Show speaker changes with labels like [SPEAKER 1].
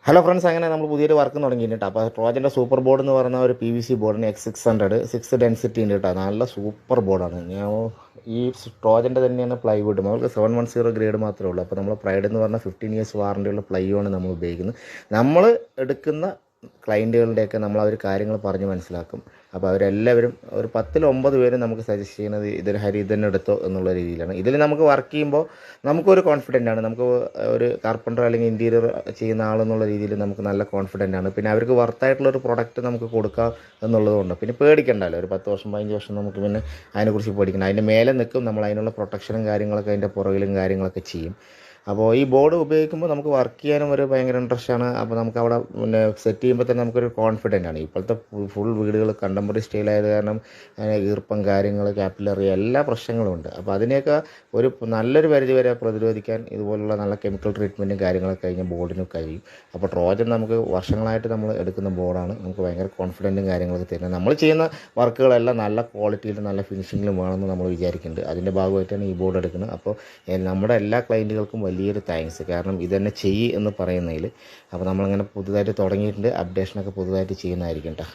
[SPEAKER 1] Hello friends, അങ്ങനെ നമ്മൾ പുതിയൊരു വർക്ക് തുടങ്ങിയിട്ടുണ്ട്. അപ്പോൾ ട്രോജൻ്റെ സൂപ്പർ ബോർഡ് എന്ന് പറയുന്ന ഒരു PVC ബോർഡിന് X600 6 ഡെൻസിറ്റി ഉണ്ട് കേട്ടോ. നല്ല സൂപ്പർ ബോർഡാണ്. ഞാൻ ഈ ട്രോജൻ്റെ തന്നെയാണ് പ്ലൈവുഡ്. നമുക്ക് 710 ഗ്രേഡ് മാത്രമേ ഉള്ളൂ. അപ്പോൾ നമ്മൾ പ്രൈഡ് എന്ന് പറഞ്ഞാൽ 15 ഇയേഴ്സ് വാറണ്ടിയുള്ള പ്ലൈയാണ് നമ്മൾ ഉപയോഗിക്കുന്നത്. നമ്മൾ എടുക്കുന്ന ക്ലയൻറ്റുകളുടെയൊക്കെ നമ്മൾ അവർ കാര്യങ്ങൾ പറഞ്ഞ് മനസ്സിലാക്കും. അപ്പോൾ അവരെല്ലാവരും ഒരു 10-9 പേരും നമുക്ക് സജസ്റ്റ് ചെയ്യുന്നത് ഇതൊരു ഇത് തന്നെ എടുത്തോ എന്നുള്ള രീതിയിലാണ്. ഇതിൽ നമുക്ക് വർക്ക് ചെയ്യുമ്പോൾ നമുക്കൊരു കോൺഫിഡൻ്റ് ആണ്. നമുക്ക് ഒരു കാർപ്പൻ്റർ അല്ലെങ്കിൽ ഇൻറ്റീരിയർ ചെയ്യുന്ന ആളെന്നുള്ള രീതിയിൽ നമുക്ക് നല്ല കോൺഫിഡൻ്റ് ആണ്. പിന്നെ അവർക്ക് വർത്തായിട്ടുള്ളൊരു പ്രൊഡക്റ്റ് നമുക്ക് കൊടുക്കാം എന്നുള്ളതുകൊണ്ട് പിന്നെ പേടിക്കണ്ടല്ലോ. ഒരു 10 വർഷം 15 വർഷം നമുക്ക് പിന്നെ അതിനെക്കുറിച്ച് പേടിക്കണം. അതിൻ്റെ മേലെ നിൽക്കും നമ്മൾ. അതിനുള്ള പ്രൊട്ടക്ഷനും കാര്യങ്ങളൊക്കെ അതിൻ്റെ പുറകിലും കാര്യങ്ങളൊക്കെ ചെയ്യും. അപ്പോൾ ഈ ബോർഡ് ഉപയോഗിക്കുമ്പോൾ നമുക്ക് വർക്ക് ചെയ്യാനും ഒരു ഭയങ്കര ഇൻട്രസ്റ്റാണ്. അപ്പോൾ നമുക്ക് അവിടെ പിന്നെ സെറ്റ് ചെയ്യുമ്പോൾ തന്നെ നമുക്കൊരു കോൺഫിഡൻ്റ് ആണ്. ഇപ്പോഴത്തെ ഫുൾ വീടുകൾ കണ്ടംപററി സ്റ്റൈലായത് കാരണം ഈർപ്പം കാര്യങ്ങൾ ക്യാപ്പിലറി എല്ലാ പ്രശ്നങ്ങളും ഉണ്ട്. അപ്പോൾ അതിനെയൊക്കെ ഒരു നല്ലൊരു പരിധി വരെ പ്രതിരോധിക്കാൻ ഇതുപോലുള്ള നല്ല കെമിക്കൽ ട്രീറ്റ്മെൻറ്റും കാര്യങ്ങളൊക്കെ കഴിഞ്ഞ ബോർഡിന് കഴിയും. അപ്പോൾ ട്രോജൻ നമുക്ക് വർഷങ്ങളായിട്ട് നമ്മൾ എടുക്കുന്ന ബോർഡാണ്. നമുക്ക് ഭയങ്കര കോൺഫിഡൻറ്റും കാര്യങ്ങളൊക്കെ തരുന്നത്. നമ്മൾ ചെയ്യുന്ന വർക്കുകളെല്ലാം നല്ല ക്വാളിറ്റിയിലും നല്ല ഫിനിഷിങ്ങിലും വേണമെന്ന് നമ്മൾ വിചാരിക്കുന്നുണ്ട്. അതിൻ്റെ ഭാഗമായിട്ടാണ് ഈ ബോർഡ് എടുക്കുന്നത്. അപ്പോൾ നമ്മുടെ എല്ലാ ക്ലയൻറ്റുകൾക്കും വലിയൊരു താങ്ക്സ്. കാരണം ഇതന്നെ ചെയ്യ് എന്ന് പറയുന്നതിൽ. അപ്പോൾ നമ്മളങ്ങനെ പുതുതായിട്ട് തുടങ്ങിയിട്ടുണ്ട്. അപ്ഡേഷനൊക്കെ പുതുതായിട്ട് ചെയ്യുന്നതായിരിക്കും കേട്ടോ.